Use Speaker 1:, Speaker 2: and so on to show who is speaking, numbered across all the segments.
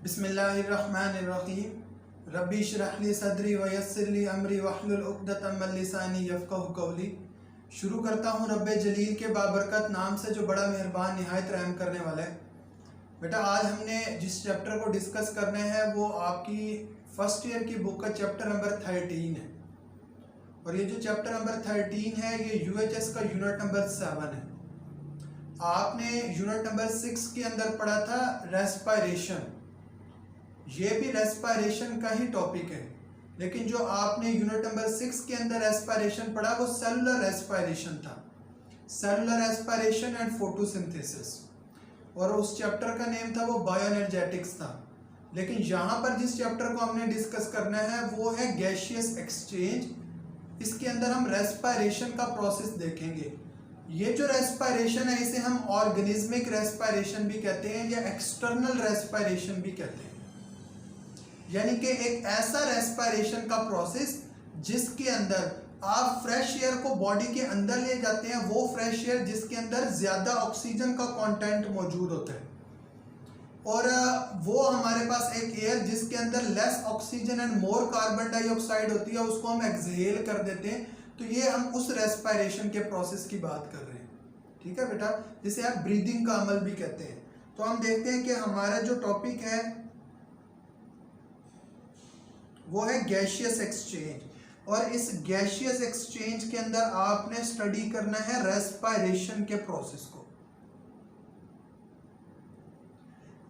Speaker 1: बिस्मिल्लाहिर्रहमानिर्रहीम रब्बी इश्रह ली सदरी व यस्सिर ली अमरी वहलुल उक़दतम मिन लिसानी यफ़क़हू क़ौली। शुरू करता हूँ रब्बे जलील के बाबरकत नाम से जो बड़ा मेहरबान निहायत रहम करने वाला है। बेटा आज हमने जिस चैप्टर को डिस्कस करने हैं वो आपकी फर्स्ट ईयर की बुक का चैप्टर नंबर 13 है, और ये जो चैप्टर नंबर 13 है ये UHS का यूनिट नंबर 7 है। आपने यूनिट नंबर 6 के अंदर पढ़ा था रेस्पायरेशन, ये भी रेस्पायरेशन का ही टॉपिक है, लेकिन जो आपने यूनिट नंबर 6 के अंदर रेस्पायरेशन पढ़ा वो सेलुलर रेस्पायरेशन था, सेलुलर रेस्पायरेशन एंड फोटोसिंथेसिस, और उस चैप्टर का नेम था वो बायोएनर्जेटिक्स था। लेकिन यहाँ पर जिस चैप्टर को हमने डिस्कस करना है वो है गैसियस एक्सचेंज। इसके अंदर हम रेस्पायरेशन का प्रोसेस देखेंगे। ये जो रेस्पायरेशन है इसे हम ऑर्गेनिज्मिक रेस्पायरेशन भी कहते हैं या एक्सटर्नल रेस्पायरेशन भी कहते हैं, यानी कि एक ऐसा रेस्पायरेशन का प्रोसेस जिसके अंदर आप फ्रेश एयर को बॉडी के अंदर ले जाते हैं, वो फ्रेश एयर जिसके अंदर ज़्यादा ऑक्सीजन का कंटेंट मौजूद होता है, और वो हमारे पास एक एयर जिसके अंदर less oxygen and more carbon dioxide होती है, उसको हम एक्सहेल कर देते हैं। तो ये हम उस रेस्पायरेशन के प्रोसेस की बात कर रहे हैं, ठीक है बेटा, जिसे आप ब्रीदिंग का अमल भी कहते हैं। तो हम देखते हैं कि हमारा जो टॉपिक है वो है गैसियस एक्सचेंज, और इस गैसियस एक्सचेंज के अंदर आपने स्टडी करना है रेस्पायरेशन के प्रोसेस को।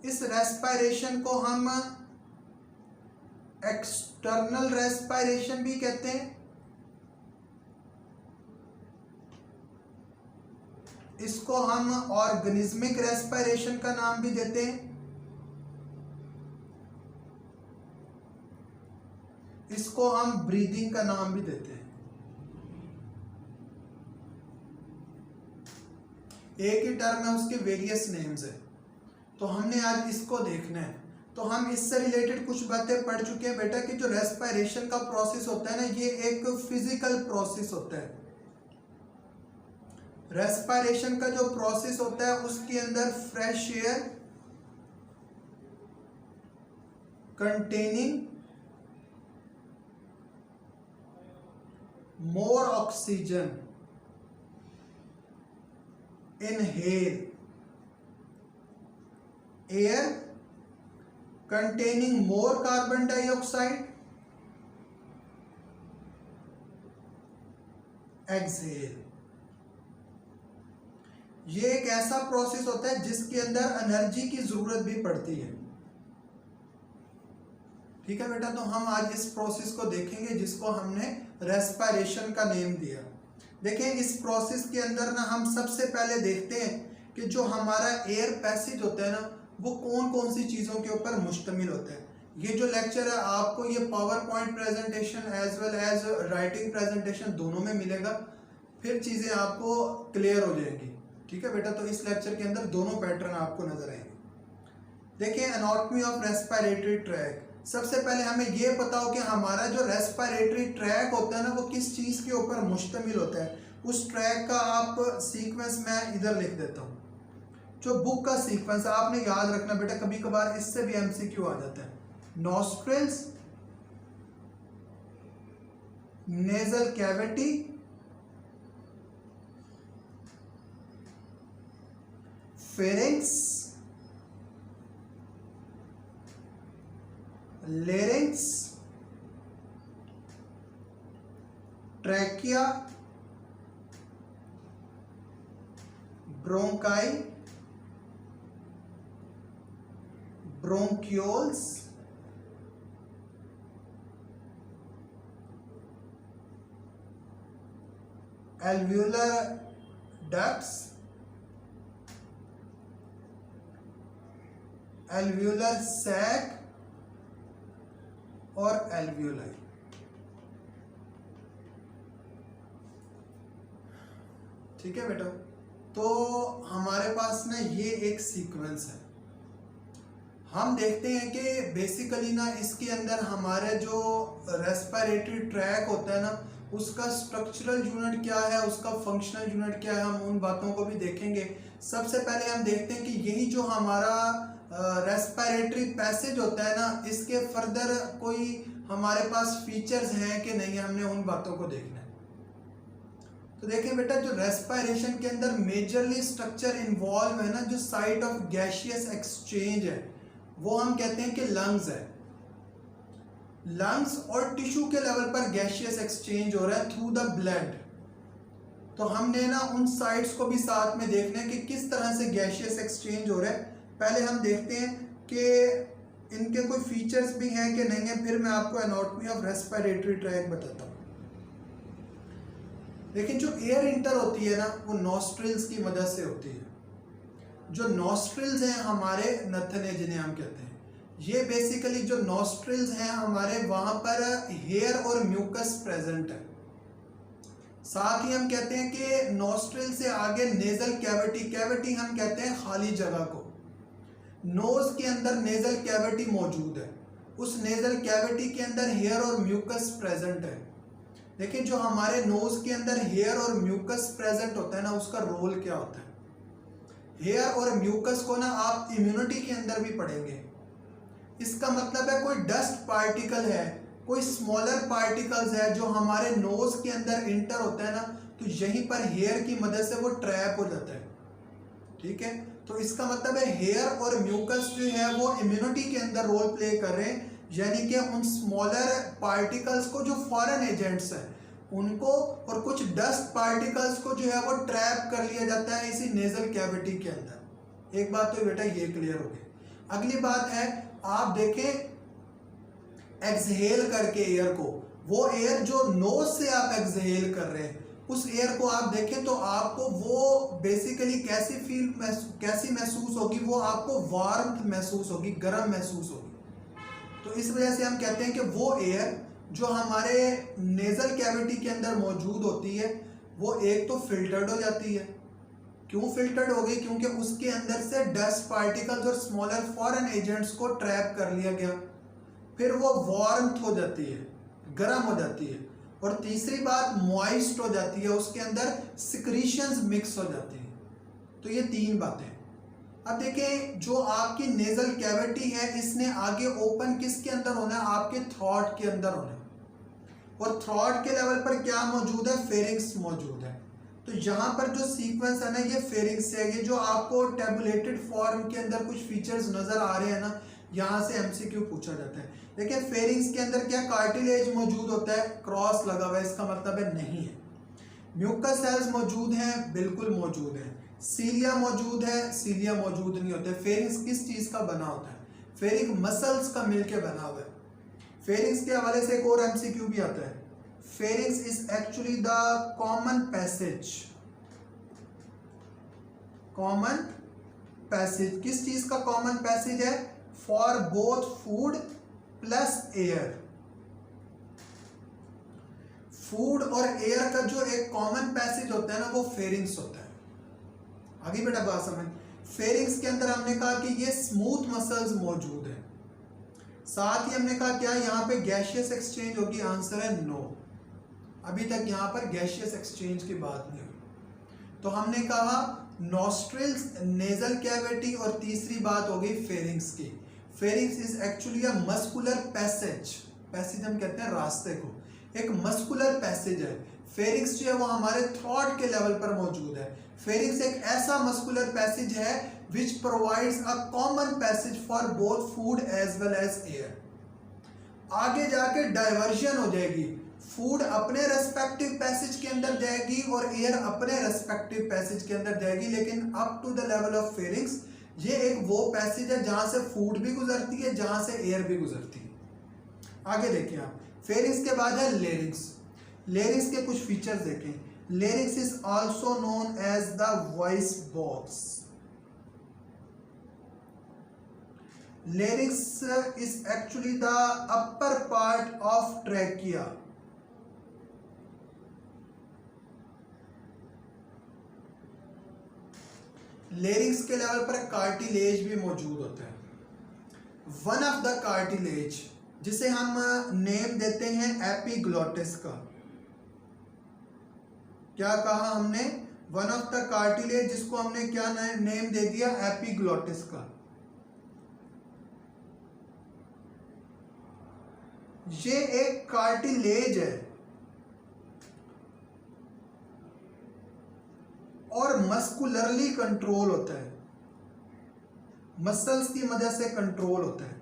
Speaker 1: इस रेस्पायरेशन को हम एक्सटर्नल रेस्पायरेशन भी कहते हैं, इसको हम ऑर्गेनिज्मिक रेस्पायरेशन का नाम भी देते हैं, इसको हम ब्रीदिंग का नाम भी देते हैं। एक ही टर्म है, उसके वेरियस नेम्स है। तो हमने आज इसको देखना है। तो हम इससे रिलेटेड कुछ बातें पढ़ चुके हैं बेटा कि जो रेस्पायरेशन का प्रोसेस होता है ना, ये एक फिजिकल प्रोसेस होता है। रेस्पायरेशन का जो प्रोसेस होता है उसके अंदर fresh air containing more oxygen, inhale, air containing more carbon dioxide, exhale। ये एक ऐसा प्रोसेस होता है जिसके अंदर एनर्जी की जरूरत भी पड़ती है, ठीक है बेटा। तो हम आज इस प्रोसेस को देखेंगे जिसको हमने रेस्पायरेशन का नेम दिया। देखें इस प्रोसेस के अंदर ना हम सबसे पहले देखते हैं कि जो हमारा एयर पैसेज होता है ना वो कौन कौन सी चीज़ों के ऊपर मुश्तमिल होता है। ये जो लेक्चर है आपको ये power point presentation as well as writing presentation दोनों में मिलेगा, फिर चीज़ें आपको क्लियर हो जाएंगी, ठीक है बेटा। तो इस लेक्चर के अंदर दोनों पैटर्न आपको नजर आएंगे। देखिए एनाटॉमी ऑफ रेस्पायरेटरी ट्रैक। सबसे पहले हमें यह पता हो कि हमारा जो रेस्पायरेटरी ट्रैक होता है ना वो किस चीज़ के ऊपर मुश्तमिल होता है। उस ट्रैक का आप सीक्वेंस मैं इधर लिख देता हूँ, जो बुक का सीक्वेंस आपने याद रखना बेटा, कभी कभार इससे भी MCQ आ जाता है। Nostrils, nasal cavity, pharynx, larynx, trachea, bronchi, bronchioles, alveolar ducts, alveolar sac और एल्व्यूलाई। ठीक है बेटा, तो हमारे पास ना ये एक सीक्वेंस है। हम देखते हैं कि बेसिकली ना इसके अंदर हमारे जो रेस्पिरेटरी ट्रैक होता है ना उसका स्ट्रक्चरल यूनिट क्या है, उसका फंक्शनल यूनिट क्या है, हम उन बातों को भी देखेंगे। सबसे पहले हम देखते हैं कि यही जो हमारा रेस्पिरेटरी पैसेज होता है ना, इसके फर्दर कोई हमारे पास फीचर्स हैं कि नहीं, हमने उन बातों को देखना है। तो देखिए बेटा, जो रेस्पिरेशन के अंदर मेजरली स्ट्रक्चर इन्वॉल्व है ना, जो साइट ऑफ गैशियस एक्सचेंज है, वो हम कहते हैं कि लंग्स है। लंग्स और टिश्यू के लेवल पर गैशियस एक्सचेंज हो रहा है थ्रू द ब्लड। तो हमने ना उन साइट्स को भी साथ में देखना है कि किस तरह से गैशियस एक्सचेंज हो रहा है। पहले हम देखते हैं कि इनके कोई फीचर्स भी हैं कि नहीं है, फिर मैं आपको एनाटॉमी ऑफ रेस्पिरेटरी ट्रैक्ट बताता हूँ। लेकिन जो एयर इंटर होती है ना, वो नॉस्ट्रिल्स की मदद से होती है। जो नॉस्ट्रिल्स हैं हमारे, नथने जिन्हें हम कहते हैं, ये बेसिकली जो नॉस्ट्रिल्स हैं हमारे, वहाँ पर हेयर और म्यूकस प्रेजेंट है। साथ ही हम कहते हैं कि नॉस्ट्रिल से आगे नेजल कैविटी, कैविटी हम कहते हैं खाली जगह को, नोज के अंदर नेजल कैविटी मौजूद है। उस नेजल कैविटी के अंदर हेयर और म्यूकस प्रेजेंट है। देखिए, जो हमारे नोज के अंदर हेयर और म्यूकस प्रेजेंट होता है ना, उसका रोल क्या होता है। हेयर और म्यूकस को ना आप इम्यूनिटी के अंदर भी पढ़ेंगे। इसका मतलब है कोई डस्ट पार्टिकल है, कोई स्मॉलर पार्टिकल्स है जो हमारे नोज के अंदर इंटर होता है ना, तो यहीं पर हेयर की मदद से वो ट्रैप हो जाता है। ठीक है, तो इसका मतलब है हेयर और म्यूकस जो है वो इम्यूनिटी के अंदर रोल प्ले कर रहे हैं, यानी कि उन स्मॉलर पार्टिकल्स को जो फॉरेन एजेंट्स हैं उनको, और कुछ डस्ट पार्टिकल्स को जो है वो ट्रैप कर लिया जाता है इसी नेजल कैविटी के अंदर। एक बात तो बेटा ये क्लियर हो गई। अगली बात है, आप देखें एक्सहेल करके एयर को, वो एयर जो नोज से आप एक्सहेल कर रहे हैं, उस एयर को आप देखें तो आपको वो बेसिकली कैसी महसूस होगी, वो आपको वार्म महसूस होगी, गर्म महसूस होगी। तो इस वजह से हम कहते हैं कि वो एयर जो हमारे नेजल कैविटी के अंदर मौजूद होती है, वो एक तो फिल्टर्ड हो जाती है। क्यों फिल्टर्ड हो गई? क्योंकि उसके अंदर से डस्ट पार्टिकल्स और स्मॉलर फॉरेन एजेंट्स को ट्रैप कर लिया गया। फिर वो वार्म हो जाती है, गर्म हो जाती है। और तीसरी बात, मॉइस्ट हो जाती है, उसके अंदर सिक्रीशंस मिक्स हो जाती है। तो ये तीन बातें। अब देखें, जो आपकी नेजल कैविटी है, इसने आगे ओपन किसके अंदर होना है? आपके थ्रॉट के अंदर होना है। और थ्रॉट के लेवल पर क्या मौजूद है? फेरिंग्स मौजूद है। तो यहाँ पर जो सीक्वेंस है ना, ये फेरिंग्स है। ये जो आपको टेबुलेटेड फॉर्म के अंदर कुछ फीचर्स नजर आ रहे हैं ना, यहाँ से एमसीक्यू पूछा जाता है। देखिए, फेरिंग्स के अंदर क्या कार्टिलेज मौजूद होता है? क्रॉस लगा हुआ है, इसका मतलब है नहीं है। म्यूकस सेल्स मौजूद हैं? बिल्कुल मौजूद हैं। सीलिया मौजूद है? सीलिया मौजूद नहीं होते। फेरिंग्स किस चीज का बना होता है? फेरिंग मसल्स का मिलके बना हुआ है। फेरिंग्स के हवाले से एक और एमसीक्यू भी आता है। Pharynx is actually the common passage. Common passage किस चीज का कॉमन पैसेज है? For both food plus air. Food और एयर का जो एक कॉमन पैसेज होता है ना, वो फेरिंग्स होता है। आगे बेटा बात समझ। फेरिंग्स के अंदर हमने कहा कि ये स्मूथ मसल्स मौजूद है। साथ ही हमने कहा क्या यहाँ पे गैशियस एक्सचेंज होगी? आंसर है नो। अभी तक यहाँ पर गैशियस एक्सचेंज की बात नहीं हुई। तो हमने कहा नॉस्ट्रिल्स, नेजल कैविटी, और तीसरी बात हो गई फेरिंग्स की। Pharynx is actually a muscular passage. Passage हम कहते हैं रास्ते को, एक मस्कुलर पैसेज है। फेरिंग्स जो है वो हमारे थ्रॉट के लेवल पर मौजूद है। फेरिंग्स एक ऐसा मस्कुलर पैसेज है which provides a common passage for both food as well as air। आगे जाके डाइवर्जन हो जाएगी, फूड अपने रेस्पेक्टिव पैसेज के अंदर जाएगी और एयर अपने रेस्पेक्टिव पैसेज के अंदर जाएगी। लेकिन up to the level of pharynx, ये एक वो पैसेज है जहां से फूड भी गुजरती है, जहां से एयर भी गुजरती है। आगे देखें आप, फेरिंग्स के बाद है लेरिंग्स। लेरिंग्स के कुछ फीचर्स देखें। Larynx is also known as the voice box. Larynx is actually the upper part of trachea। Larynx के लेवल पर कार्टिलेज भी मौजूद होता है। वन ऑफ द कार्टिलेज, जिसे हम नेम देते हैं एपिग्लॉटिस का। क्या कहा हमने? वन ऑफ द कार्टिलेज, जिसको हमने क्या नेम दे दिया? एपिग्लॉटिस का। ये एक कार्टिलेज है और मस्कुलरली कंट्रोल होता है, मसल्स की मदद से कंट्रोल होता है।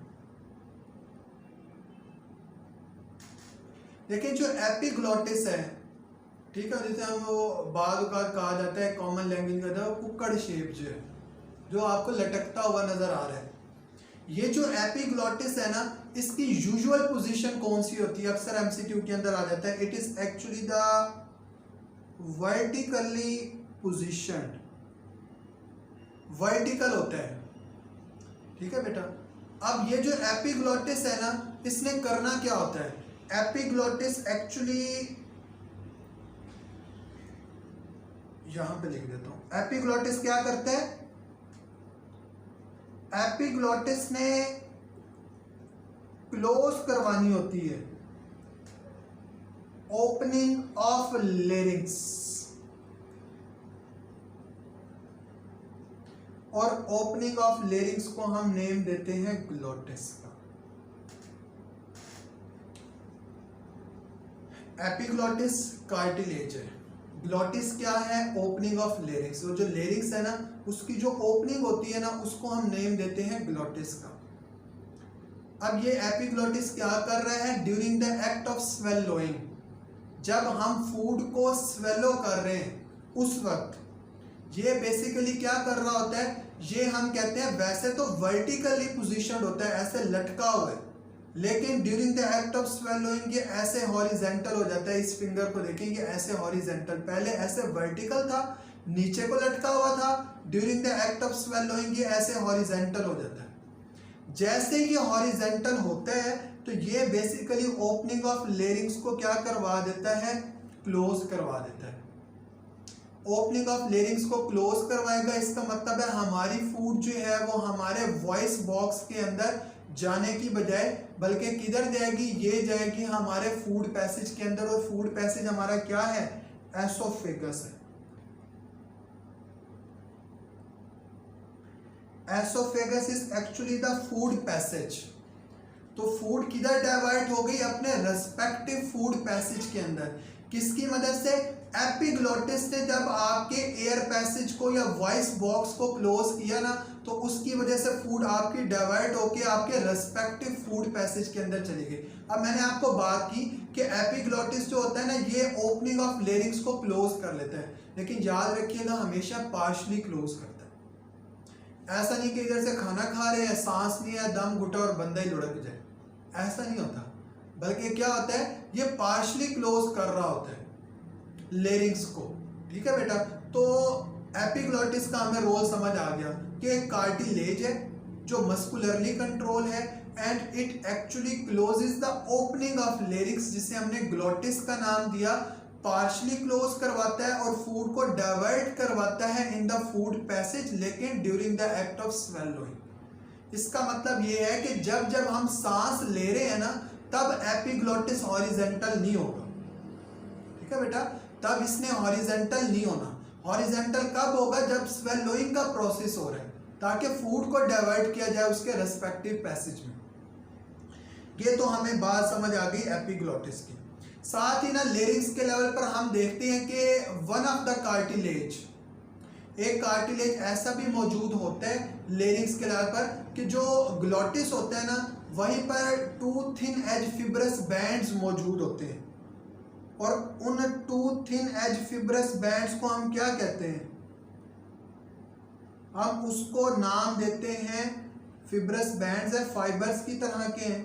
Speaker 1: लेकिन जो एपिग्लॉटिस है, ठीक है, जिसे हम वो बाद कहा जाता है, कॉमन लैंग्वेज का वो कुक्कड़ शेप जो है, जो आपको लटकता हुआ नजर आ रहा है। ये जो एपिग्लॉटिस है ना, इसकी यूजुअल पोजीशन कौन सी होती है? अक्सर एमसीक्यू के अंदर आ जाता है। It is actually the vertically position, vertical होता है, ठीक है बेटा। अब ये जो एपिग्लॉटिस है ना, इसने करना क्या होता है? एपिग्लॉटिस एक्चुअली, यहां पे लिख देता हूं, एपिग्लॉटिस क्या करता है? एपिग्लॉटिस ने क्लोज करवानी होती है ओपनिंग ऑफ लेरिंग्स, और ओपनिंग ऑफ लेरिंग्स को हम नेम देते हैं ग्लोटिस का। एपिग्लॉटिस कार्टिलेज है, ग्लोटिस क्या है? Opening of larynx. वो जो लेरिंग्स है ना, उसकी जो ओपनिंग होती है ना, उसको हम नेम देते हैं ग्लोटिस का। अब ये एपिग्लॉटिस क्या कर रहा है? During the act of swallowing, जब हम फूड को स्वेलो कर रहे हैं उस वक्त ये बेसिकली क्या कर रहा होता है? ये हम कहते हैं, वैसे तो वर्टिकली पोजीशनड होता है, ऐसे लटका हुआ है, लेकिन during the act of swallowing ये ऐसे हॉरिजेंटल हो जाता है। इस फिंगर को देखें, ये ऐसे हॉरिजेंटल, पहले ऐसे वर्टिकल था, नीचे को लटका हुआ था, during the act of swallowing ये ऐसे हॉरिजेंटल हो जाता है। जैसे ये हॉरिजेंटल होता है तो ये बेसिकली ओपनिंग ऑफ लेरिंग्स को क्या करवा देता है? क्लोज करवा देता है। ओपनिंग ऑफ लेरिंग्स को क्लोज करवाएगा, इसका मतलब है हमारी फूड जो है वो हमारे वॉइस बॉक्स के अंदर जाने की बजाय बल्कि किधर जाएगी? ये जाएगी हमारे फूड पैसेज के अंदर, और फूड पैसेज हमारा क्या है? एसोफेगस है। Oesophagus is actually the food passage. तो फूड किधर डाइवर्ट हो गई? अपने रेस्पेक्टिव फूड पैसेज के अंदर। किसकी मदद से? एपिग्लॉटिस ने जब आपके एयर पैसेज को या वॉइस बॉक्स को क्लोज किया ना, तो उसकी वजह से फूड आपकी डाइवर्ट होके आपके रेस्पेक्टिव फूड पैसेज के अंदर चली गई। अब मैंने आपको बात की कि एपिग्लॉटिस जो होता है ना, ये ओपनिंग ऑफ लेरिंग्स को क्लोज कर लेता है, लेकिन याद रखिएगा हमेशा पार्शली क्लोज करता है। ऐसा नहीं कि इधर से खाना खा रहे हैं, सांस नहीं है, दम घुटा और बंदा ही लुढ़क जाए, ऐसा नहीं होता। बल्कि क्या होता है? ये पार्शली क्लोज कर रहा होता है लेरिंग्स को, ठीक है बेटा। तो एपिग्लॉटिस का हमें रोल समझ आ गया कि एक कार्टिलेज है जो मस्कुलरली कंट्रोल है, and it actually closes the opening of larynx, जिसे हमने ग्लोटिस का नाम दिया। पार्शली क्लोज करवाता है और फूड को डाइवर्ट करवाता है इन द फूड पैसेज, लेकिन during the act of swallowing. इसका मतलब ये है कि जब जब हम सांस ले रहे हैं ना, तब एपिग्लॉटिस हॉरिजेंटल नहीं होगा, ठीक है बेटा, तब इसने हॉरिजेंटल नहीं होना। हॉरिजेंटल कब होगा? जब स्वेलोइंग का प्रोसेस हो रहा है, ताकि फूड को डाइवर्ट किया जाए उसके रेस्पेक्टिव पैसेज में। ये तो हमें बात समझ आ गई एपिग्लॉटिस की। साथ ही ना लेरिंग्स के लेवल पर हम देखते हैं कि वन ऑफ द कार्टिलेज, एक कार्टिलेज ऐसा भी मौजूद होता है लेरिंग्स के लेवल पर कि जो ग्लोटिस होता है ना, वहीं पर two thin edge fibrous bands मौजूद होते हैं, और उन two thin edge fibrous bands को हम क्या कहते हैं? हम उसको नाम देते हैं, फिब्रस बैंड्स है, फाइबर्स की तरह के हैं,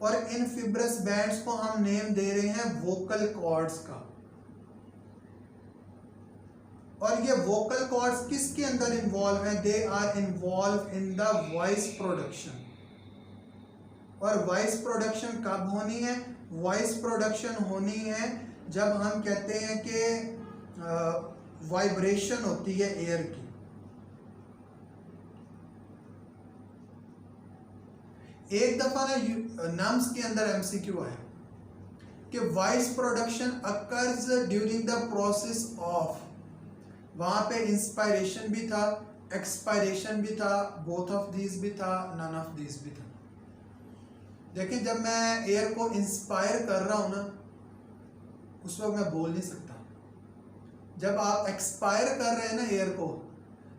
Speaker 1: और इन फिब्रस बैंड्स को हम नेम दे रहे हैं वोकल कॉर्ड्स का। और ये वोकल कॉर्ड्स किसके अंदर इन्वॉल्व है? They are involve in the voice production. और वॉइस प्रोडक्शन कब होनी है? वॉइस प्रोडक्शन होनी है जब हम कहते हैं कि वाइब्रेशन होती है एयर की। एक दफा ना नम्स के अंदर एमसीक्यू आया कि voice production occurs during the process of, वहां पे इंस्पायरेशन भी था, एक्सपायरेशन भी था, बोथ ऑफ दीज भी था, नन ऑफ दीज भी था। देखिए जब मैं एयर को इंस्पायर कर रहा हूं ना उस वक्त मैं बोल नहीं सकता। जब आप एक्सपायर कर रहे हैं ना एयर को,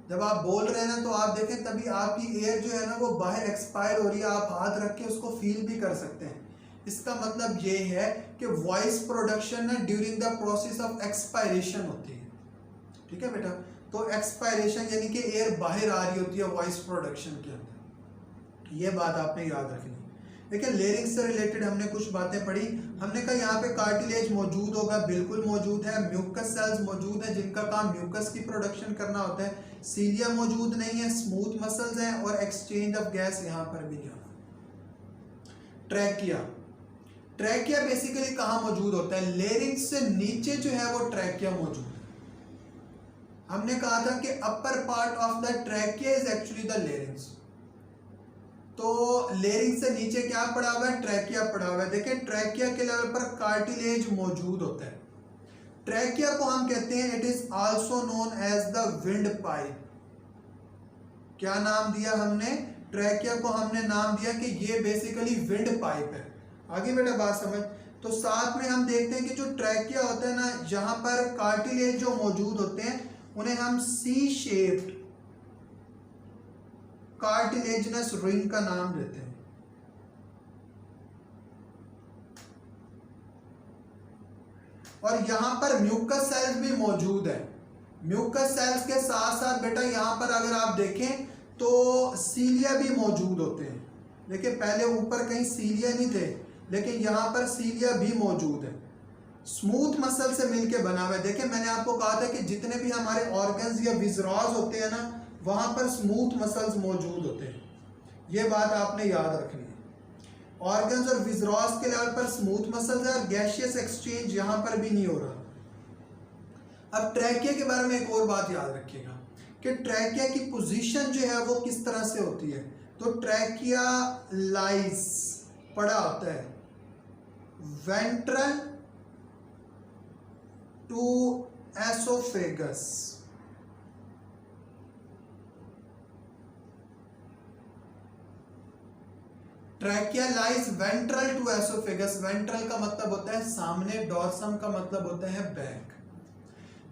Speaker 1: जब आप बोल रहे हैं ना, तो आप देखें तभी आपकी एयर जो है ना वो बाहर एक्सपायर हो रही है, आप हाथ रख के उसको फील भी कर सकते हैं। इसका मतलब ये है कि वॉइस प्रोडक्शन ना during the process of expiration होती है। ठीक है बेटा, तो एक्सपायरेशन यानी कि एयर बाहर आ रही होती है वॉइस प्रोडक्शन के अंदर, ये बात आपने याद रखनी। देखिए लेरिंग्स से रिलेटेड हमने कुछ बातें पढ़ी। हमने कहा यहाँ पे कार्टिलेज मौजूद होगा, बिल्कुल मौजूद है। म्यूकस सेल्स मौजूद हैं जिनका काम म्यूकस की प्रोडक्शन करना होता है। सीलिया मौजूद नहीं है, स्मूथ मसल्स हैं और एक्सचेंज ऑफ गैस यहाँ पर भी नहीं होगा। ट्रैकिया, ट्रैकिया बेसिकली कहाँ मौजूद होता है? लेरिंग्स से नीचे जो है वो ट्रैकिया मौजूद है। हमने कहा था कि अपर part of the trachea is actually the larynx. तो लेरिंग से नीचे क्या पड़ा हुआ है? ट्रैकिया पड़ा हुआ है। देखिए ट्रैकिया के लेवल पर कार्टिलेज मौजूद होता है। ट्रैकिया को हम कहते हैं, it is also known as the wind pipe. क्या नाम दिया हमने? ट्रैकिया को हमने नाम दिया कि ये बेसिकली विंड पाइप है। आगे बेटा बात समझ। तो साथ में हम देखते हैं कि जो ट्रैकिया होता है ना, यहाँ पर कार्टिलेज जो मौजूद होते हैं उन्हें हम सी शेप्ड कार्टिलेजिनस रिंग का नाम देते हैं। और यहां पर म्यूकस सेल्स भी मौजूद है। म्यूकस सेल्स के साथ साथ बेटा यहां पर अगर आप देखें तो सीलिया भी मौजूद होते हैं। देखिए पहले ऊपर कहीं सीलिया नहीं थे, लेकिन यहां पर सीलिया भी मौजूद है। स्मूथ मसल से मिलके बना हुआ है। देखिए मैंने आपको कहा था कि जितने भी हमारे ऑर्गन्स या विजराज होते हैं ना, वहां पर स्मूथ मसल्स मौजूद होते हैं। ये बात आपने याद रखनी है। ऑर्गन्स और विजराज के लेवल पर स्मूथ मसल्स है और गैसियस एक्सचेंज यहां पर भी नहीं हो रहा। अब ट्रैकिया के बारे में एक और बात याद रखिएगा कि ट्रैकिया की पोजीशन जो है वो किस तरह से होती है। तो ट्रैकिया लाइज पड़ा होता है ventral to oesophagus. Trachea lies ventral to oesophagus. Ventral का मतलब होता है सामने, डॉर्सम का मतलब होता है बैक।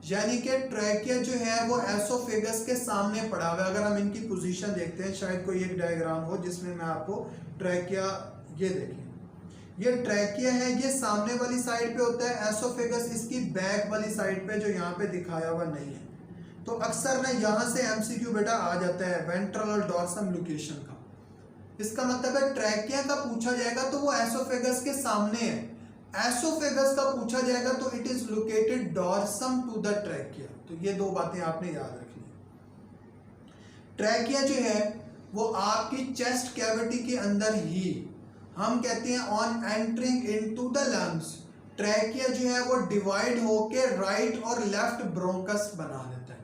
Speaker 1: यानी कि ट्रैकिया जो है वो एसोफेगस के सामने पड़ा हुआ है। अगर हम इनकी पोजीशन देखते हैं, शायद कोई एक डायग्राम हो जिसमें मैं आपको ट्रैकिया, ये देखिए ये ट्रैकिया है, ये सामने वाली साइड पे होता है। एसोफेगस इसकी बैक वाली साइड पे जो यहाँ पे दिखाया हुआ नहीं है। तो अक्सर ना यहाँ से एमसीक्यू बेटा आ जाता है वेंट्रल और डॉर्सम लोकेशन का। इसका मतलब है ट्रैकिया का पूछा जाएगा तो वो एसोफेगस के सामने है। एसोफेगस का पूछा जाएगा तो it is located dorsum to the trachea. तो ये दो बातें आपने याद रखनी है। ट्रैकिया जो है वो आपकी चेस्ट कैविटी के अंदर ही, हम कहते हैं on entering into the lungs, trachea जो है वो डिवाइड होके राइट और लेफ्ट ब्रोंकस बना देता है।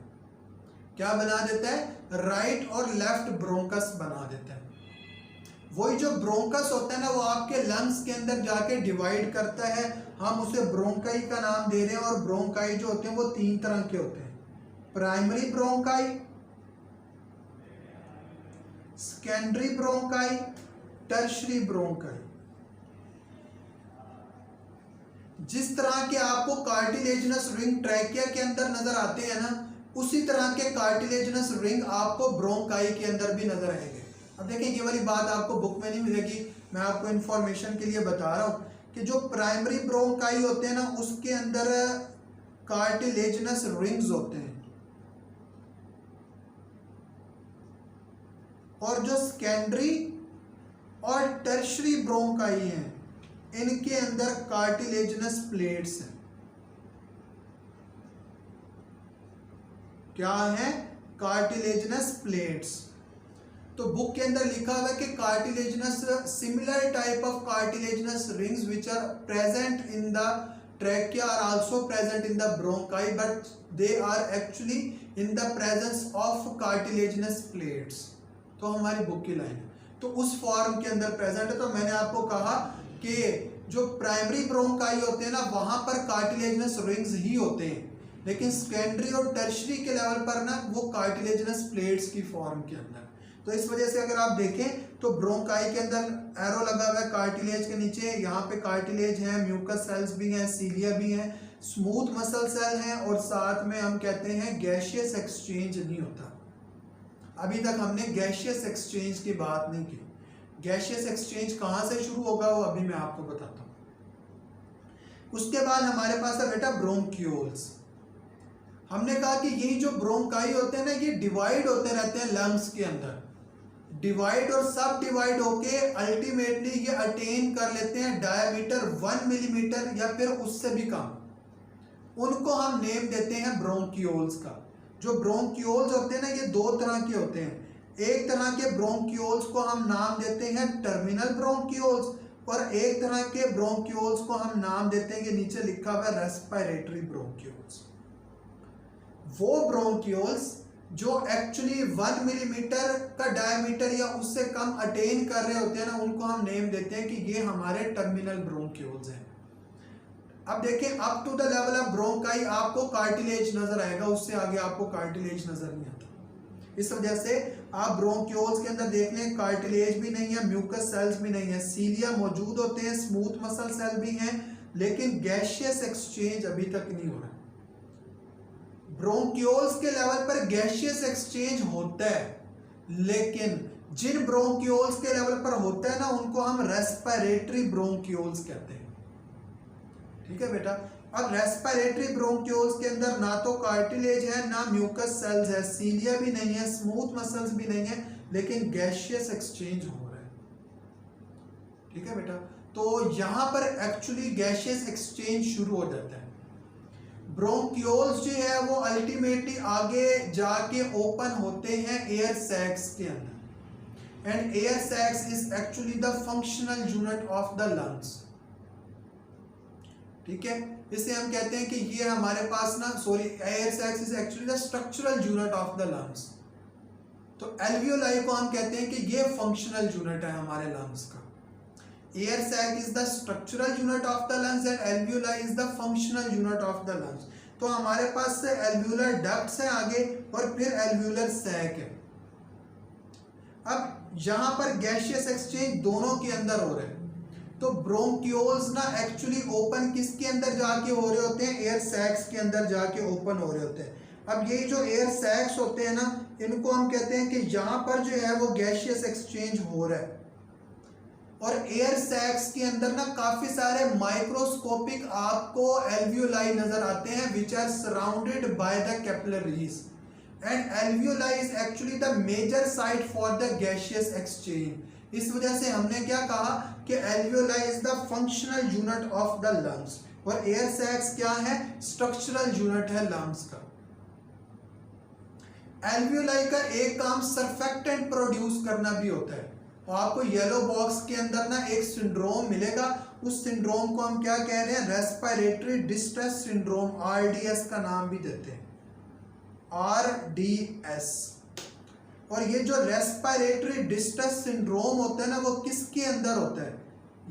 Speaker 1: क्या बना देता है? राइट और लेफ्ट ब्रोंकस बना देता है। वही जो ब्रोंकस होता है ना वो आपके लंग्स के अंदर जाके डिवाइड करता है। हम उसे ब्रोंकाई का नाम दे रहे हैं। और ब्रोंकाई जो होते हैं वो तीन तरह के होते हैं, primary bronchi, secondary bronchi, tertiary bronchi. जिस तरह के आपको कार्टिलेजिनस रिंग ट्रैकिया के अंदर नजर आते हैं ना, उसी तरह के कार्टिलेजिनस रिंग आपको ब्रोंकाई के अंदर भी नजर आएंगे। अब देखिए ये वाली बात आपको बुक में नहीं मिलेगी, मैं आपको इंफॉर्मेशन के लिए बता रहा हूं कि जो प्राइमरी ब्रोंकाई होते हैं ना उसके अंदर कार्टिलेजिनस रिंग्स होते हैं, और जो सेकेंडरी और टर्शरी ब्रोंकाई हैं इनके अंदर कार्टिलेजिनस प्लेट्स हैं। क्या है? Cartilaginous plates. तो बुक के अंदर लिखा हुआ है कि cartilaginous, similar type of cartilaginous rings which are present in the trachea are also present in the bronchi but they are actually in the presence of cartilaginous plates. तो हमारी book की लाइन है तो उस फॉर्म के अंदर present है। तो मैंने आपको कहा कि जो प्राइमरी ब्रोंकाई होते हैं ना वहां पर कार्टिलेजिनस रिंग्स ही होते हैं, लेकिन सेकेंडरी और टर्शरी के लेवल पर ना वो कार्टिलेजिनस प्लेट्स की फॉर्म के अंदर। तो इस वजह से अगर आप देखें तो ब्रोंकाई के अंदर एरो लगा हुआ है कार्टिलेज के नीचे, यहाँ पे कार्टिलेज है, म्यूकस सेल्स भी हैं, सीलिया भी हैं, स्मूथ मसल सेल हैं, और साथ में हम कहते हैं गैशियस एक्सचेंज नहीं होता। अभी तक हमने गैशियस एक्सचेंज की बात नहीं की। गैशियस एक्सचेंज कहाँ से शुरू होगा वो अभी मैं आपको बताता हूँ। उसके बाद हमारे पास है बेटा ब्रोंक्यूल्स। हमने कहा कि ये जो ब्रोंकाई होते हैं ना, ये डिवाइड होते रहते हैं लंग्स के अंदर, डिवाइड और सब डिवाइड होके अल्टीमेटली ये अटेन कर लेते हैं डायमीटर 1 मिलीमीटर या फिर उससे भी कम। उनको हम नेम देते हैं ब्रोंक्यूल्स का। जो ब्रोंक्यूल्स होते हैं ना, ये दो तरह के होते हैं। एक तरह के ब्रोंक्यूल्स को हम नाम देते हैं टर्मिनल ब्रोंक्यूल्स, और एक तरह के ब्रोंक्यूल्स को हम नाम देते हैं, ये नीचे लिखा हुआ है, रेस्पिरेटरी ब्रोंक्यूल्स। वो ब्रोंक्यूल्स जो एक्चुअली 1 मिलीमीटर का डायमीटर या उससे कम अटेन कर रहे होते हैं ना, उनको हम नेम देते हैं कि ये हमारे टर्मिनल ब्रोंक्यूल्स हैं। अब देखें, up to the level of bronchi आपको कार्टिलेज नजर आएगा, उससे आगे आपको कार्टिलेज नजर नहीं आता। इस वजह से आप ब्रोंक्यूल्स के अंदर देख लें, कार्टिलेज भी नहीं है, म्यूकस सेल्स भी नहीं है, सीलिया मौजूद होते हैं, स्मूथ मसल सेल भी हैं, लेकिन गैशियस एक्सचेंज अभी तक नहीं हो रहा। ब्रोंक्यूल्स के लेवल पर गैशियस एक्सचेंज होता है, लेकिन जिन ब्रोंक्यूल्स के लेवल पर होता है ना, उनको हम रेस्पिरेटरी ब्रोंक्यूल्स कहते हैं। ठीक है बेटा। अब रेस्पिरेटरी ब्रोंक्यूल्स के अंदर ना तो कार्टिलेज है, ना म्यूकस सेल्स है, सीलिया भी नहीं है, स्मूथ मसल्स भी नहीं है, लेकिन गैशियस एक्सचेंज हो रहा है। ठीक है बेटा। तो यहां पर एक्चुअली गैशियस एक्सचेंज शुरू हो जाता है। ब्रोंक्यूल्स जो है वो अल्टीमेटली आगे जाके ओपन होते हैं एयर सैक्स के अंदर, and air sacs is actually the functional unit of the lungs. ठीक है, इसे हम कहते हैं कि ये हमारे पास ना, sorry, air sacs is actually the structural unit of the lungs. तो एल्वियोलाई को हम कहते हैं कि ये फंक्शनल यूनिट है हमारे लंग्स का। Air sac is the structural unit of the lungs and alveoli is the functional unit of the lungs. तो हमारे पास से एल्वियोलर डक्ट्स है आगे, और फिर एल्वियोलर सैक है। अब यहां पर गैशियस एक्सचेंज दोनों के अंदर हो रहे हैं। तो ब्रोंक्यूल्स ना एक्चुअली ओपन किसके अंदर जाके हो रहे होते हैं, एयर सैक्स के अंदर जाके ओपन हो रहे होते हैं। अब ये जो एयर सैक्स होते हैं ना, इनको हम कहते हैं कि यहाँ पर जो है वो गैशियस एक्सचेंज हो रहा है, और एयर सैक्स के अंदर ना काफी सारे माइक्रोस्कोपिक आपको एल्वियोलाई नजर आते हैं, which are surrounded by the capillaries, and alveoli is actually the major site for the gaseous exchange. इस वजह से हमने क्या कहा कि alveoli is the functional unit of the lungs, और एयर सैक्स क्या है, स्ट्रक्चरल यूनिट है लंग्स का। एल्वियोलाई का एक काम सर्फेक्टेंट प्रोड्यूस करना भी होता है, और आपको येलो बॉक्स के अंदर ना एक सिंड्रोम मिलेगा, उस सिंड्रोम को हम क्या कह रहे हैं, रेस्पिरेटरी डिस्ट्रेस सिंड्रोम, RDS का नाम भी देते हैं, RDS। और ये जो रेस्पिरेटरी डिस्ट्रेस सिंड्रोम होता है ना, वो किसके अंदर होता है,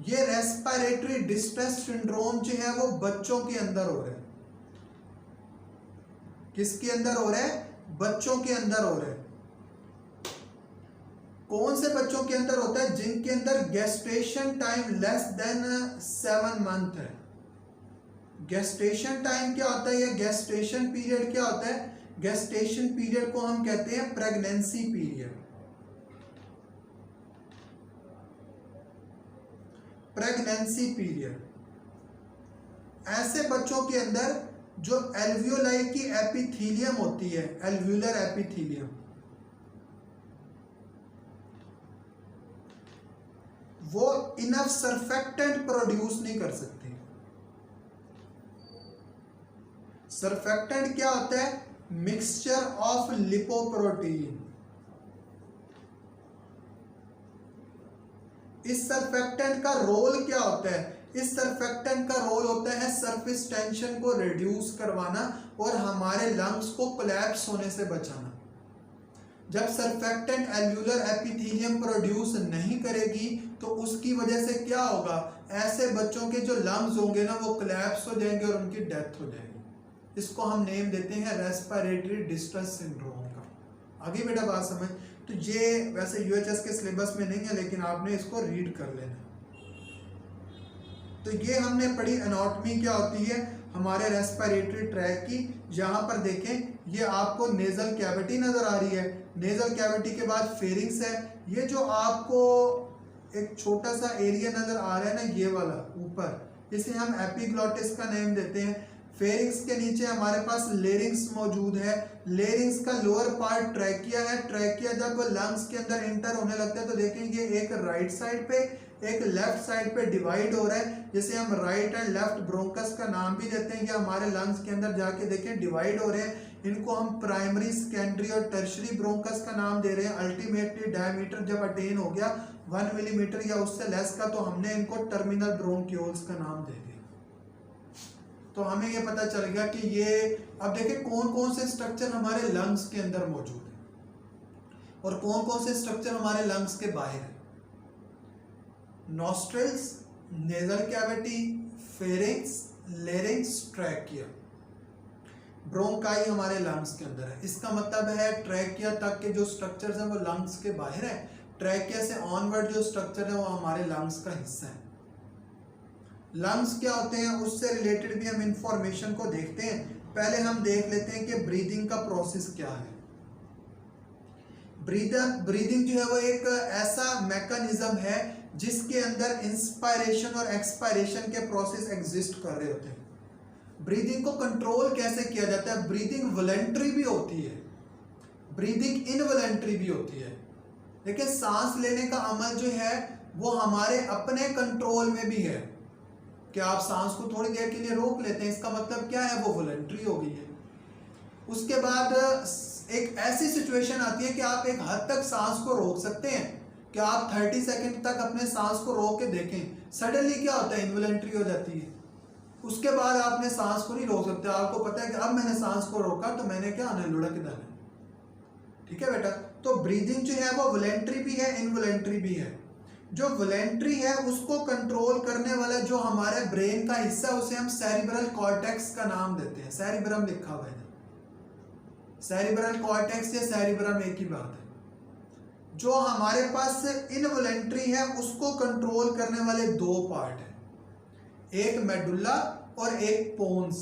Speaker 1: ये रेस्पिरेटरी डिस्ट्रेस सिंड्रोम जो है वो बच्चों के अंदर हो रहा है। किसके अंदर हो रहा है, बच्चों के अंदर हो रहा है। कौन से बच्चों के अंदर होता है, जिनके अंदर gestation time less than 7 month है। गेस्टेशन टाइम क्या होता है, या गेस्टेशन पीरियड क्या होता है, गेस्टेशन पीरियड को हम कहते हैं प्रेगनेंसी पीरियड। प्रेगनेंसी पीरियड ऐसे बच्चों के अंदर जो एल्वियोलाई की एपिथीलियम होती है, एल्वियोलर एपिथीलियम, वो इनफ सर्फेक्टेंट प्रोड्यूस नहीं कर सकती। सर्फेक्टेंट क्या होता है, मिक्सचर ऑफ लिपोप्रोटीन। इस सर्फेक्टेंट का रोल क्या होता है, इस सर्फेक्टेंट का रोल होता है सरफेस टेंशन को रिड्यूस करवाना और हमारे लंग्स को कोलैप्स होने से बचाना। जब सर्फेक्टेंट एल्वियोलर एपिथेलियम प्रोड्यूस नहीं करेगी तो उसकी वजह से क्या होगा, ऐसे बच्चों के जो लंग्स होंगे ना वो कोलैप्स हो जाएंगे और उनकी डेथ हो जाएगी। इसको हम नेम देते हैं रेस्पिरेटरी डिस्ट्रेस सिंड्रोम का। आगे बेटा बात समझ। तो ये वैसे यूएचएस के सिलेबस में नहीं है, लेकिन आपने इसको रीड कर लेना। तो ये हमने पढ़ी एनाटॉमी क्या होती है हमारे रेस्पिरेटरी ट्रैक की। यहाँ पर देखें, ये आपको नेजल कैविटी नजर आ रही है। नेजल कैविटी के बाद फेरिंग्स है। ये जो आपको एक छोटा सा एरिया नजर आ रहा है ना, ये वाला ऊपर, इसे हम एपिग्लॉटिस का नेम देते हैं। फेरिंग्स के नीचे हमारे पास लेरिंग्स मौजूद है। लेरिंग्स का लोअर पार्ट ट्रैकिया है। ट्रैकिया जब लंग्स के अंदर एंटर होने लगता है तो देखेंगे एक राइट साइड पे एक लेफ्ट साइड पे डिवाइड हो रहा है, जिसे हम राइट एंड लेफ्ट ब्रोंकस का नाम भी देते हैं। ये हमारे लंग्स के अंदर जाके देखें डिवाइड हो रहे हैं। इनको हम प्राइमरी, सेकेंडरी और टर्शरी ब्रोंकस का नाम दे रहे हैं। अल्टीमेटली डायमीटर जब अटेन हो गया 1 मिलीमीटर या उससे लेस का, तो हमने इनको टर्मिनल ब्रोंक्यूल्स का नाम दे दिया। तो हमें ये पता चल गया कि ये, अब देखिए कौन कौन से स्ट्रक्चर हमारे लंग्स के अंदर मौजूद है और कौन कौन से स्ट्रक्चर हमारे लंग्स के बाहर है। Nostrils, nasal cavity, pharynx, larynx, trachea. Bronchi हमारे लंग्स के अंदर है। इसका मतलब है ट्रैकिया तक के जो स्ट्रक्चर्स हैं वो लंग्स के बाहर है। ट्रैकिया से ऑनवर्ड जो स्ट्रक्चर है वो हमारे लंग्स का हिस्सा है। लंग्स क्या होते हैं उससे रिलेटेड भी हम इंफॉर्मेशन को देखते हैं। पहले हम देख लेते हैं कि ब्रीदिंग का प्रोसेस क्या है। ब्रीदिंग जो है वो एक ऐसा मैकेनिज्म है जिसके अंदर इंस्पायरेशन और एक्सपायरेशन के प्रोसेस एग्जिस्ट कर रहे होते हैं। ब्रीदिंग को कंट्रोल कैसे किया जाता है? ब्रीदिंग वॉलंटरी भी होती है, ब्रीदिंग इनवॉलंटरी भी होती है। देखिए सांस लेने का अमल जो है वो हमारे अपने कंट्रोल में भी है कि आप सांस को थोड़ी देर के लिए रोक लेते हैं, इसका मतलब क्या है? वो वॉलंटरी हो गई है। उसके बाद एक ऐसी सिचुएशन आती है कि आप एक हद तक सांस को रोक सकते हैं कि आप 30 सेकंड तक अपने सांस को रोक के देखें। सडनली क्या होता है? इनवॉलंटरी हो जाती है। उसके बाद आपने सांस को नहीं रोक सकते। आपको पता है कि अब मैंने सांस को रोका तो मैंने क्या आना, लुढ़क जाना। ठीक है बेटा? तो ब्रीदिंग जो है वो वॉलंटरी भी है, इनवॉलंटरी भी है। जो वॉलंटरी है उसको कंट्रोल करने वाला जो हमारे ब्रेन का हिस्सा है उसे हम सेरिब्रल कॉर्टेक्स का नाम देते हैं। सेरिब्रम लिखा हुआ है, सेरिब्रल कॉर्टेक्स या सेरिब्रम एक ही बात है। जो हमारे पास इनवॉलंटरी है उसको कंट्रोल करने वाले दो पार्ट हैं, एक मेडुल्ला और एक पोन्स।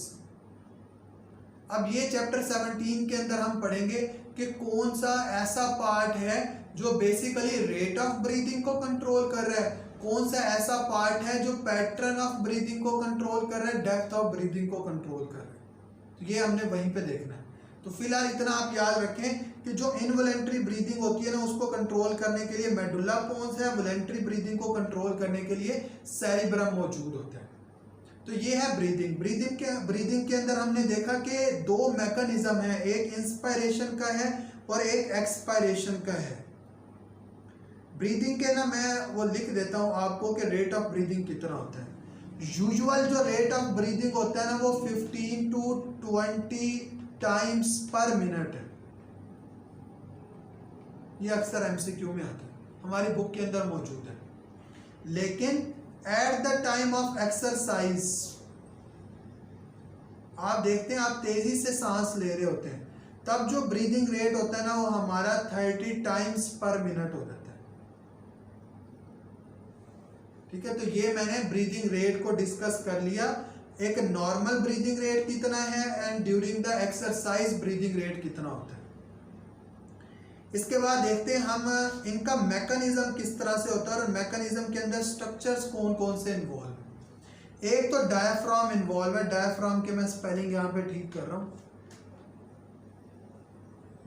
Speaker 1: अब ये चैप्टर 17 के अंदर हम पढ़ेंगे कि कौन सा ऐसा पार्ट है जो बेसिकली रेट ऑफ ब्रीदिंग को कंट्रोल कर रहा है, कौन सा ऐसा पार्ट है जो पैटर्न ऑफ ब्रीदिंग को कंट्रोल कर रहा है, डेप्थ ऑफ ब्रीदिंग को कंट्रोल कर रहा है। तो ये हमने वहीं पे देखना है। तो फिलहाल इतना आप याद रखें कि जो इनवॉलंटरी ब्रीदिंग होती है ना उसको कंट्रोल करने के लिए मेडुल्ला पोन्स है, वॉलंटरी ब्रीदिंग को कंट्रोल करने के लिए सेरिब्रम मौजूद होता है। तो ये है ब्रीदिंग। ब्रीदिंग के अंदर हमने देखा कि दो मैकेनिज्म है, एक इंस्पायरेशन का है और एक एक्सपायरेशन का है। ब्रीदिंग के ना मैं वो लिख देता हूँ आपको कि रेट ऑफ ब्रीदिंग कितना होता है। यूजुअल जो रेट ऑफ ब्रीदिंग होता है ना वो 15 to 20 टाइम्स पर मिनट है। ये अक्सर एमसीक्यू में आता है, हमारी बुक के अंदर मौजूद है। लेकिन at the time of exercise आप देखते हैं, आप तेजी से सांस ले रहे होते हैं तब जो ब्रीदिंग रेट होता है ना वो हमारा 30 टाइम्स पर मिनट हो जाता है। ठीक है? तो ये मैंने ब्रीदिंग रेट को डिस्कस कर लिया। एक नॉर्मल ब्रीदिंग रेट कितना है and during the exercise breathing rate कितना होता है। इसके बाद देखते हैं हम इनका मैकेनिज्म किस तरह से होता है और मैकेनिज्म के अंदर स्ट्रक्चर्स कौन कौन से इन्वॉल्व है। एक तो डायफ्राम इन्वॉल्व है। डायफ्राम के मैं स्पेलिंग यहाँ पे ठीक कर रहा हूँ।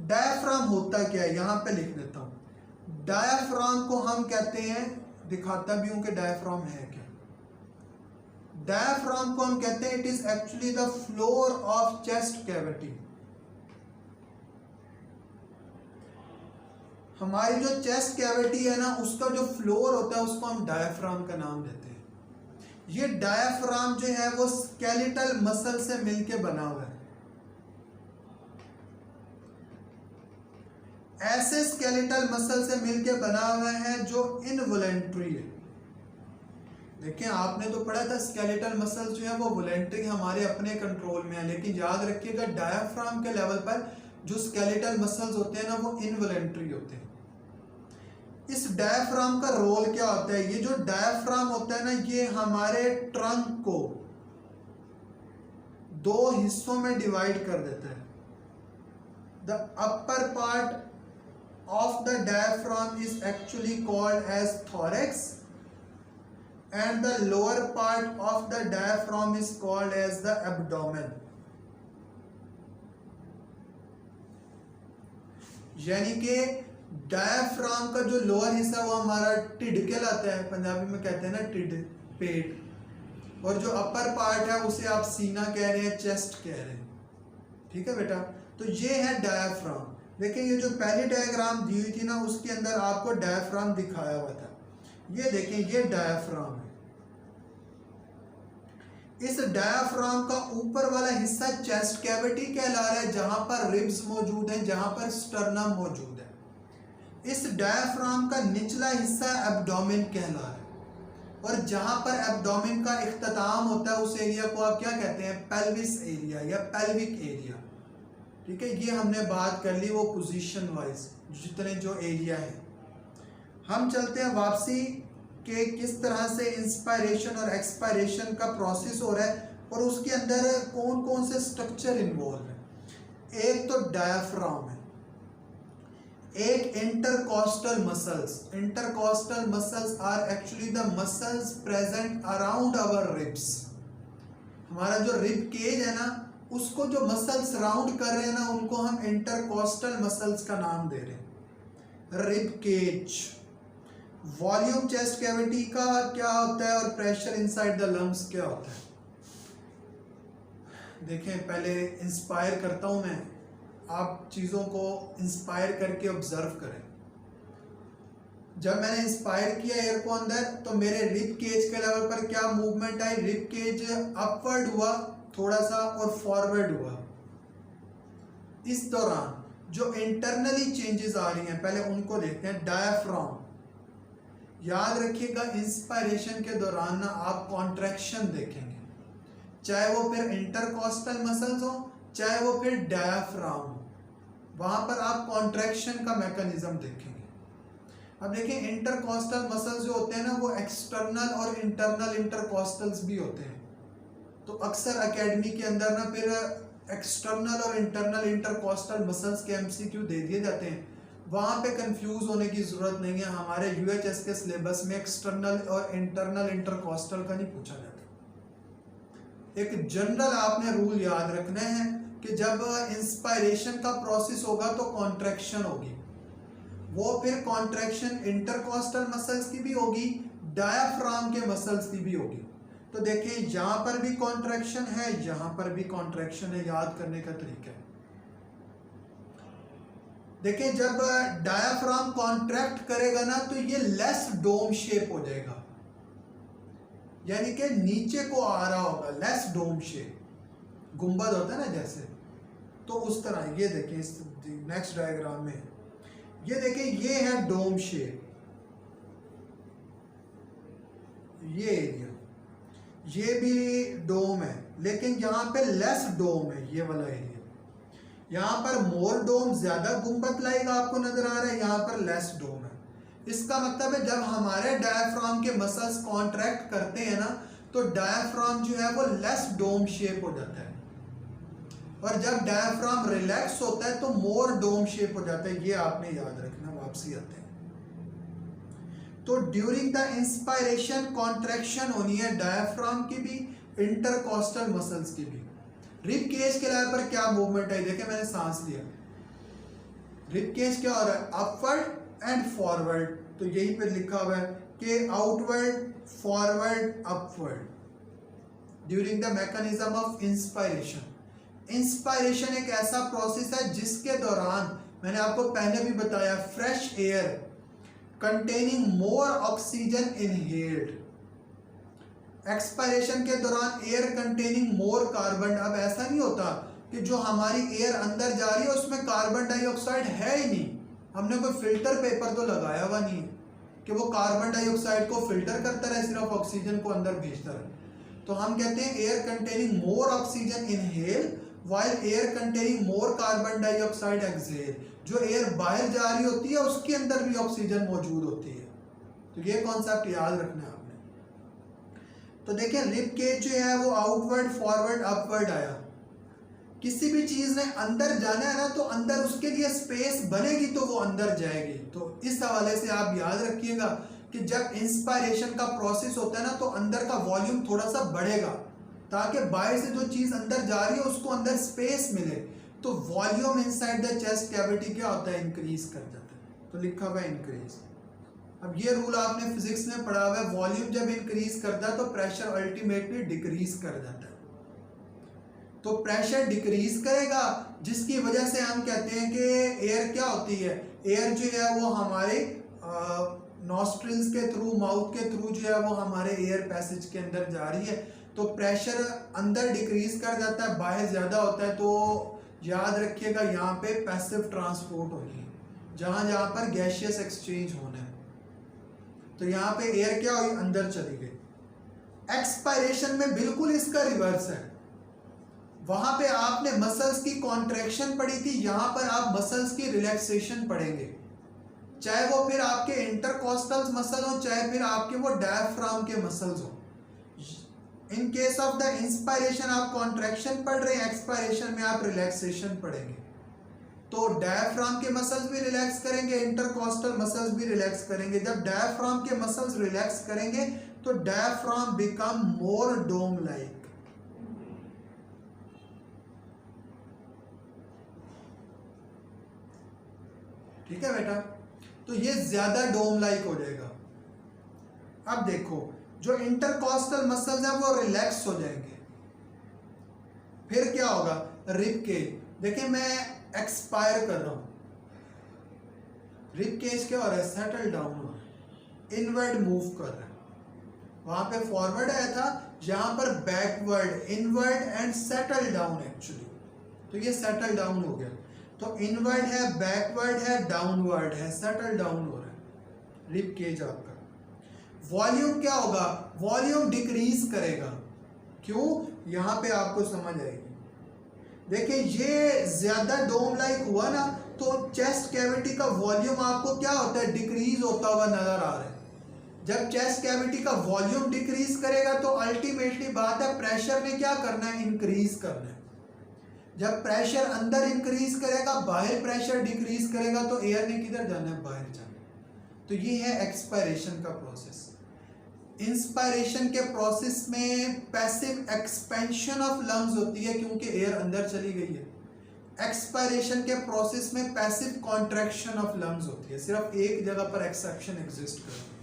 Speaker 1: डायफ्राम होता क्या है यहाँ पे लिख देता हूँ। डायफ्राम को हम कहते हैं, दिखाता भी हूं कि डायफ्राम है क्या। डायफ्राम को हम कहते हैं it is actually the floor of chest cavity. हमारी जो चेस्ट कैविटी है ना उसका जो फ्लोर होता है उसको हम डायफ्राम का नाम देते हैं। ये डायफ्राम जो है वो स्केलेटल मसल से मिलके बना हुआ है। ऐसे स्केलेटल मसल से मिलके बना हुआ है जो इनवॉलंटरी है। देखिए आपने तो पढ़ा था स्केलेटल मसल जो है वो वॉलंटरी हमारे अपने कंट्रोल में है, लेकिन याद रखिएगा डायफ्राम के लेवल पर जो स्केलेटल मसल्स होते हैं ना वो इनवॉलंटरी होते हैं। इस डायफ्राम का रोल क्या होता है? ये जो डायफ्राम होता है ना, ये हमारे ट्रंक को दो हिस्सों में डिवाइड कर देता है. The upper part of the diaphragm is actually called as thorax and the lower part of the diaphragm is called as the abdomen. यानी कि डायफ्राम का जो लोअर हिस्सा वो हमारा टिड कहलाता है, पंजाबी में कहते हैं ना टिड, पेट. और जो अपर पार्ट है उसे आप सीना कह रहे हैं, चेस्ट कह रहे हैं. ठीक है बेटा, तो ये है डायफ्राम. देखिए ये जो पहली डायग्राम दी हुई थी ना, उसके अंदर आपको डायफ्राम दिखाया हुआ था. ये देखें, ये डायफ्राम है. इस डायफ्राम का ऊपर वाला हिस्सा चेस्ट कैविटी कहला रहा है, जहां पर रिब्स मौजूद हैं, जहां पर स्टर्नम मौजूद है. इस डायफ्राम का निचला हिस्सा एब्डोमेन कहला रहा है. और जहां पर एब्डोमेन का इख्तिताम होता है उस एरिया को आप क्या कहते हैं? पेल्विस एरिया या पेल्विक एरिया. ठीक है, ये हमने बात कर ली वो पोजीशन वाइज जितने जो एरिया है. हम चलते हैं वापसी कि किस तरह से इंस्पायरेशन और एक्सपायरेशन का प्रोसेस हो रहा है और उसके अंदर कौन कौन से स्ट्रक्चर इन्वॉल्व है. एक तो डायफ्राम है, एक intercostal muscles. Intercostal muscles are actually the muscles present around our ribs. हमारा जो रिब केज है ना, उसको जो मसल्स राउंड कर रहे हैं ना, उनको हम इंटरकॉस्टल मसल्स का नाम दे रहे हैं. Rib cage. Volume chest cavity का क्या होता है और प्रेशर इनसाइड द लंग्स क्या होता है. देखें, पहले इंस्पायर करता हूं मैं, आप चीज़ों को इंस्पायर करके ऑब्जर्व करें. जब मैंने इंस्पायर किया एयर को अंदर, तो मेरे रिब केज के लेवल पर क्या मूवमेंट आई? रिब केज अपवर्ड हुआ थोड़ा सा और फॉरवर्ड हुआ. इस दौरान जो इंटरनली चेंजेस आ रही हैं, पहले उनको देखते हैं. डायफ्राम, याद रखिएगा, इंस्पायरेशन के दौरान ना आप कॉन्ट्रैक्शन देखेंगे, चाहे वो फिर इंटरकॉस्टल मसल्स हो, चाहे वो फिर डायफ्राम हो, वहां पर आप कॉन्ट्रैक्शन का मैकेनिज्म देखेंगे. अब देखिए, इंटरकॉस्टल मसल्स जो होते हैं ना, वो एक्सटर्नल और इंटरनल इंटरकॉस्टल्स भी होते हैं. तो अक्सर एकेडमी के अंदर ना फिर एक्सटर्नल और इंटरनल इंटरकॉस्टल मसल्स के एमसीक्यू दे दिए जाते हैं. वहाँ पे कंफ्यूज होने की ज़रूरत नहीं है. हमारे यूएचएस के सिलेबस में एक्सटर्नल और इंटरनल इंटरकॉस्टल का नहीं पूछा जाता. एक जनरल आपने रूल याद रखना है कि जब इंस्पायरेशन का प्रोसेस होगा तो कॉन्ट्रैक्शन होगी. वो फिर कॉन्ट्रैक्शन इंटरकॉस्टल मसल्स की भी होगी, डायफ्राम के मसल्स की भी होगी. तो देखिए, यहाँ पर भी कॉन्ट्रैक्शन है, यहाँ पर भी कॉन्ट्रैक्शन है. याद करने का तरीका है, देखिए, जब डायफ्राम कॉन्ट्रैक्ट करेगा ना, तो ये लेस डोम शेप हो जाएगा, यानी कि नीचे को आ रहा होगा. लेस डोम शेप, गुंबद होता है ना जैसे, तो उस तरह. ये देखिए इस नेक्स्ट डायग्राम में, ये देखिए, ये है डोम शेप. ये एरिया, ये भी डोम है, लेकिन यहाँ पे लेस डोम है. ये वाला एरिया, यहाँ पर मोर डोम, ज्यादा गुंबद लाएगा, आपको नजर आ रहा है. यहाँ पर लेस डोम है. इसका मतलब है जब हमारे डायफ्राम के मसल्स कॉन्ट्रैक्ट करते हैं ना, तो डायफ्राम जो है वो लेस डोम शेप हो जाता है. और जब डायफ्राम रिलैक्स होता है तो मोर डोम शेप हो जाता है. ये आपने याद रखना. वापसी आते हैं, तो ड्यूरिंग द इंस्पायरेशन कॉन्ट्रैक्शन होनी है डायफ्राम की भी, इंटरकॉस्टल मसल्स की भी. रिब केज के लेवल पर क्या मूवमेंट है? देखिए, मैंने सांस लिया, रिब केज क्या हो रहा है? Upward and forward. तो यही पे लिखा हुआ है कि outward, forward, upward during the mechanism of inspiration. Inspiration एक ऐसा प्रोसेस है जिसके दौरान, मैंने आपको पहले भी बताया, फ्रेश एयर कंटेनिंग मोर ऑक्सीजन इनहेल्ड. एक्सपायरेशन के दौरान एयर कंटेनिंग मोर कार्बन. अब ऐसा नहीं होता कि जो हमारी एयर अंदर जा रही है उसमें कार्बन डाइऑक्साइड है ही नहीं. हमने कोई फिल्टर पेपर तो लगाया हुआ नहीं है कि वो कार्बन डाइऑक्साइड को फिल्टर करता रहे, सिर्फ ऑक्सीजन को अंदर भेजता रहे. तो हम कहते हैं एयर कंटेनिंग मोर oxygen inhale while air containing more carbon dioxide exhale. जो एयर बाहर जा रही होती है उसके अंदर भी ऑक्सीजन मौजूद होती है। तो ये कॉन्सेप्ट याद रखना है आपने। तो देखिए रिब केज जो है वो आउटवर्ड, फॉरवर्ड, अपवर्ड आया। किसी भी चीज ने अंदर जाना है ना तो अंदर उसके लिए स्पेस बनेगी तो वो अंदर जाएगी। तो इस हवाले से आप याद रखिएगा कि जब इंस्पायरेशन का प्रोसेस होता है ना तो अंदर का वॉल्यूम थोड़ा सा बढ़ेगा ताकि बाहर से जो चीज अंदर जा रही है उसको अंदर स्पेस मिले। तो volume inside the chest cavity क्या होता है, इंक्रीज कर जाता है। तो लिखा हुआ है इंक्रीज। अब ये रूल आपने फिजिक्स में पढ़ा हुआ है, वॉल्यूम जब इंक्रीज करता है तो प्रेशर अल्टीमेटली डिक्रीज कर जाता है। तो प्रेशर डिक्रीज करेगा जिसकी वजह से हम कहते हैं कि एयर क्या होती है, एयर जो है वो हमारे नॉस्ट्रिल्स के थ्रू, माउथ के थ्रू जो है वो हमारे एयर पैसेज के अंदर जा रही है। तो प्रेशर अंदर डिक्रीज कर जाता है, बाहर ज़्यादा होता है। तो याद रखिएगा यहाँ पे पैसिव ट्रांसपोर्ट होगी जहाँ जहाँ पर गैशियस एक्सचेंज होना है। तो यहाँ पे एयर क्या हुई, अंदर चली गई। एक्सपायरेशन में बिल्कुल इसका रिवर्स है। वहां पे आपने मसल्स की कॉन्ट्रैक्शन पढ़ी थी, यहाँ पर आप मसल्स की रिलैक्सेशन पढ़ेंगे। चाहे वो फिर आपके इंटरकॉस्टल मसल हो, चाहे फिर आपके वो डायफ्राम के मसल्स हो। In case of the inspiration आप कॉन्ट्रैक्शन पढ़ रहे हैं, एक्सपायरेशन में आप रिलैक्सेशन पढ़ेंगे। तो डायफ्राम के मसल्स भी रिलैक्स करेंगे, इंटरकॉस्टल मसल्स भी रिलैक्स करेंगे। जब डायफ्राम के मसल्स रिलैक्स करेंगे तो डायफ्राम बिकम मोर डोम लाइक। ठीक है बेटा, तो ये ज्यादा डोम लाइक हो जाएगा। अब देखो जो इंटरकॉस्टल मसल्स हैं वो रिलैक्स हो जाएंगे। फिर क्या होगा, रिब केज। देखिए मैं एक्सपायर कर रहा हूं, रिब केज क्या हो रहा है, सेटल डाउन हो रहा है, इनवर्ड मूव कर रहा है। वहां पे फॉरवर्ड आया था, यहां पर backward, inward and settle down actually. तो ये सेटल डाउन हो गया। तो इनवर्ड है, बैकवर्ड है, डाउनवर्ड है, सेटल डाउन हो रहा है रिब केज आपका। वॉल्यूम क्या होगा, वॉल्यूम डिक्रीज करेगा। क्यों, यहां पे आपको समझ आएगी। देखिए ये ज्यादा डोम लाइक हुआ ना तो चेस्ट कैविटी का वॉल्यूम आपको क्या होता है, डिक्रीज होता हुआ नजर आ रहा है। जब चेस्ट कैविटी का वॉल्यूम डिक्रीज करेगा तो अल्टीमेटली बात है प्रेशर ने क्या करना है, इंक्रीज करना है। जब प्रेशर अंदर इंक्रीज करेगा, बाहर प्रेशर डिक्रीज करेगा, तो एयर ने किधर जाना है, बाहर जाना है। तो ये है एक्सपायरेशन का प्रोसेस। इंस्पायरेशन के प्रोसेस में पैसिव एक्सपेंशन ऑफ लंग्स होती है क्योंकि एयर अंदर चली गई है। एक्सपायरेशन के प्रोसेस में पैसिव कॉन्ट्रैक्शन ऑफ लंग्स होती है। सिर्फ एक जगह पर एक्सेप्शन एग्जिस्ट करती है।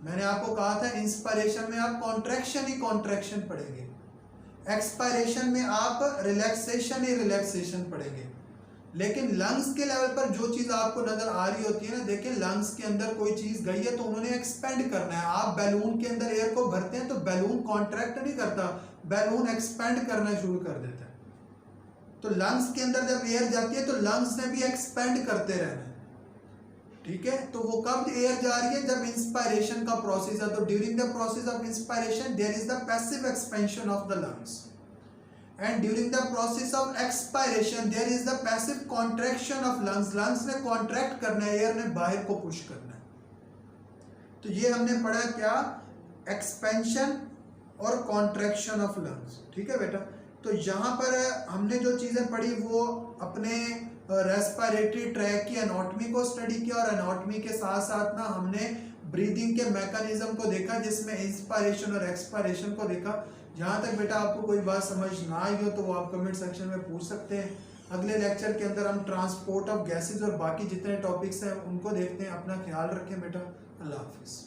Speaker 1: मैंने आपको कहा था इंस्पायरेशन में आप कॉन्ट्रैक्शन ही कॉन्ट्रैक्शन पढ़ेंगे, एक्सपायरेशन में आप रिलैक्सेशन ही रिलैक्सेशन पढ़ेंगे। लेकिन लंग्स के लेवल पर जो चीज़ आपको नजर आ रही होती है ना, देखिए लंग्स के अंदर कोई चीज़ गई है तो उन्होंने एक्सपेंड करना है। आप बैलून के अंदर एयर को भरते हैं तो बैलून कॉन्ट्रैक्ट नहीं करता, बैलून एक्सपेंड करना शुरू कर देता है। तो लंग्स के अंदर जब एयर जाती है तो लंग्स ने भी एक्सपेंड करते रहना है। ठीक है, तो वो कब एयर जा रही है, जब इंस्पायरेशन का प्रोसेस है। तो during the process of inspiration there is the passive expansion of the lungs, and during the process of expiration there is the passive contraction of lungs. Lungs ने कॉन्ट्रैक्ट करना है, एयर ने बाहर को push करना है। तो ये हमने पढ़ा क्या, एक्सपेंशन और कॉन्ट्रैक्शन ऑफ लंग्स। ठीक है बेटा, तो यहाँ पर हमने जो चीज़ें पढ़ी वो अपने रेस्पिरेटरी ट्रैक की एनाटॉमी को स्टडी किया, और एनाटॉमी के साथ साथ ना हमने ब्रीदिंग के मैकेनिज्म को देखा जिसमें इंस्पायरेशन और एक्सपायरेशन को देखा। जहाँ तक बेटा आपको कोई बात समझ ना आई हो तो वो आप कमेंट सेक्शन में पूछ सकते हैं। अगले लेक्चर के अंदर हम ट्रांसपोर्ट ऑफ गैसेज और बाकी जितने टॉपिक्स हैं उनको देखते हैं। अपना ख्याल रखें बेटा, अल्लाह हाफिज़।